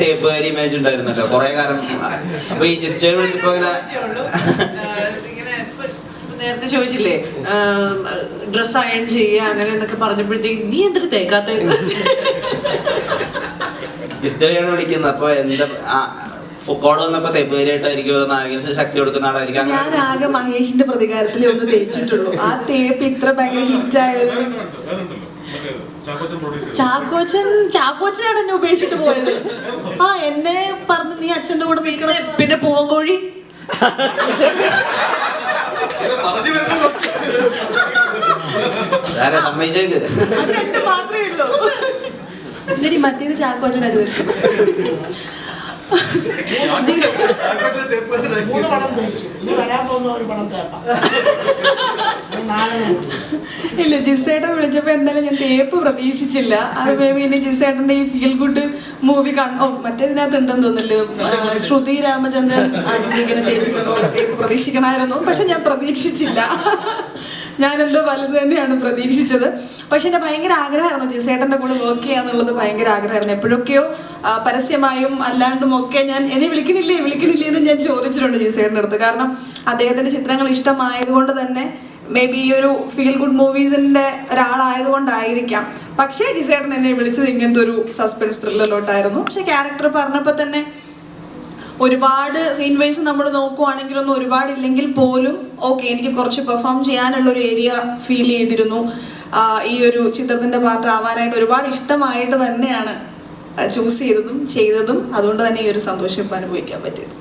തേപ്പുകാരി image ഉണ്ടായിരുന്നല്ലോ കുറെ കാലം. അപ്പൊ ഈ ജസ്റ്റ് വിളിച്ചപ്പോ ഇങ്ങനെ നേരത്തെ ചോദിച്ചില്ലേ ഡ്രസ് അയൺ ചെയ്യുക അങ്ങനെ എന്നൊക്കെ പറഞ്ഞപ്പോഴത്തേക്ക് നീ എന്തൊരു തേക്കാത്ത ജസ്റ്റ് വിളിക്കുന്നത്. അപ്പൊ എന്താ കോൾ വന്നപ്പോ തേപ്പുകാരിയായിട്ടായിരിക്കും നായകന് ശക്തി കൊടുക്കുന്ന ആളായിരിക്കും. ഞാൻ ആകെ മഹേഷിന്റെ പ്രതികാരത്തിൽ ഒന്ന് തേച്ചിട്ടുള്ളൂ. ആ തേപ്പ് ഇത്ര ഭയങ്കര ഹിറ്റായത് ചാക്കോച്ചനാണ് എന്നെ ഉപേക്ഷിച്ചിട്ട് പോയത്. ആ എന്നെ പറഞ്ഞ് നീ അച്ഛന്റെ കൂടെ നിൽക്കണം. പിന്നെ പൂവങ്കോഴി സമ്മതിച്ചേക്ക് മാത്രമേ ഉള്ളൂ. എന്നിട്ട് മറ്റേത് ചാക്കോച്ചനാ ചോദിച്ചത്. ഇല്ല, ജിസേട്ടൻ വിളിച്ചപ്പോ എന്തായാലും ഞാൻ തേപ്പ് പ്രതീക്ഷിച്ചില്ല. അത് മേ ബി ഇനി ജിസേട്ടന്റെ ഈ ഫീൽ ഗുഡ് മൂവി മറ്റേതിനകത്ത് ഉണ്ടെന്ന് തോന്നില്ല, ശ്രുതി രാമചന്ദ്രൻ ഇങ്ങനെ തേച്ചിട്ടുണ്ടോ തേപ്പ് പ്രതീക്ഷിക്കണമായിരുന്നു. പക്ഷെ ഞാൻ പ്രതീക്ഷിച്ചില്ല. ഞാനെന്തോ വലുത് തന്നെയാണ് പ്രതീക്ഷിച്ചത്. പക്ഷെ എൻ്റെ ഭയങ്കര ആഗ്രഹമായിരുന്നു ജിസേട്ടൻ്റെ കൂടെ വർക്ക് ചെയ്യാന്നുള്ളത്. ഭയങ്കര ആഗ്രഹമായിരുന്നു. എപ്പോഴൊക്കെയോ പരസ്യമായും അല്ലാണ്ടും ഒക്കെ എന്നെ വിളിക്കണില്ലേ എന്ന് ഞാൻ ചോദിച്ചിട്ടുണ്ട് ജിസേട്ടൻ്റെ അടുത്ത്. കാരണം അദ്ദേഹത്തിൻ്റെ ചിത്രങ്ങൾ ഇഷ്ടമായതുകൊണ്ട് തന്നെ മേ ബി ഈ ഒരു ഫീൽ ഗുഡ് മൂവീസിൻ്റെ ഒരാളായതുകൊണ്ടായിരിക്കാം. പക്ഷേ ജിസേട്ടൻ എന്നെ വിളിച്ചത് ഇങ്ങനത്തെ ഒരു സസ്പെൻസ് ത്രില്ലറിലോട്ടായിരുന്നു. പക്ഷെ ക്യാരക്ടർ പറഞ്ഞപ്പോൾ തന്നെ ഒരുപാട് സീൻ വൈസ് നമ്മൾ നോക്കുവാണെങ്കിലൊന്നും ഒരുപാടില്ലെങ്കിൽ പോലും ഓക്കെ എനിക്ക് കുറച്ച് പെർഫോം ചെയ്യാനുള്ള ഒരു ഏരിയ ഫീൽ ചെയ്തിരുന്നു. ഈ ഒരു ചിത്രത്തിൻ്റെ പാർട്ട് ആവാനായിട്ട് ഒരുപാട് ഇഷ്ടമായിട്ട് തന്നെയാണ് ചൂസ് ചെയ്തതും ചെയ്തതും. അതുകൊണ്ട് തന്നെ ഈ ഒരു സന്തോഷം ഇപ്പം അനുഭവിക്കാൻ പറ്റിയത്.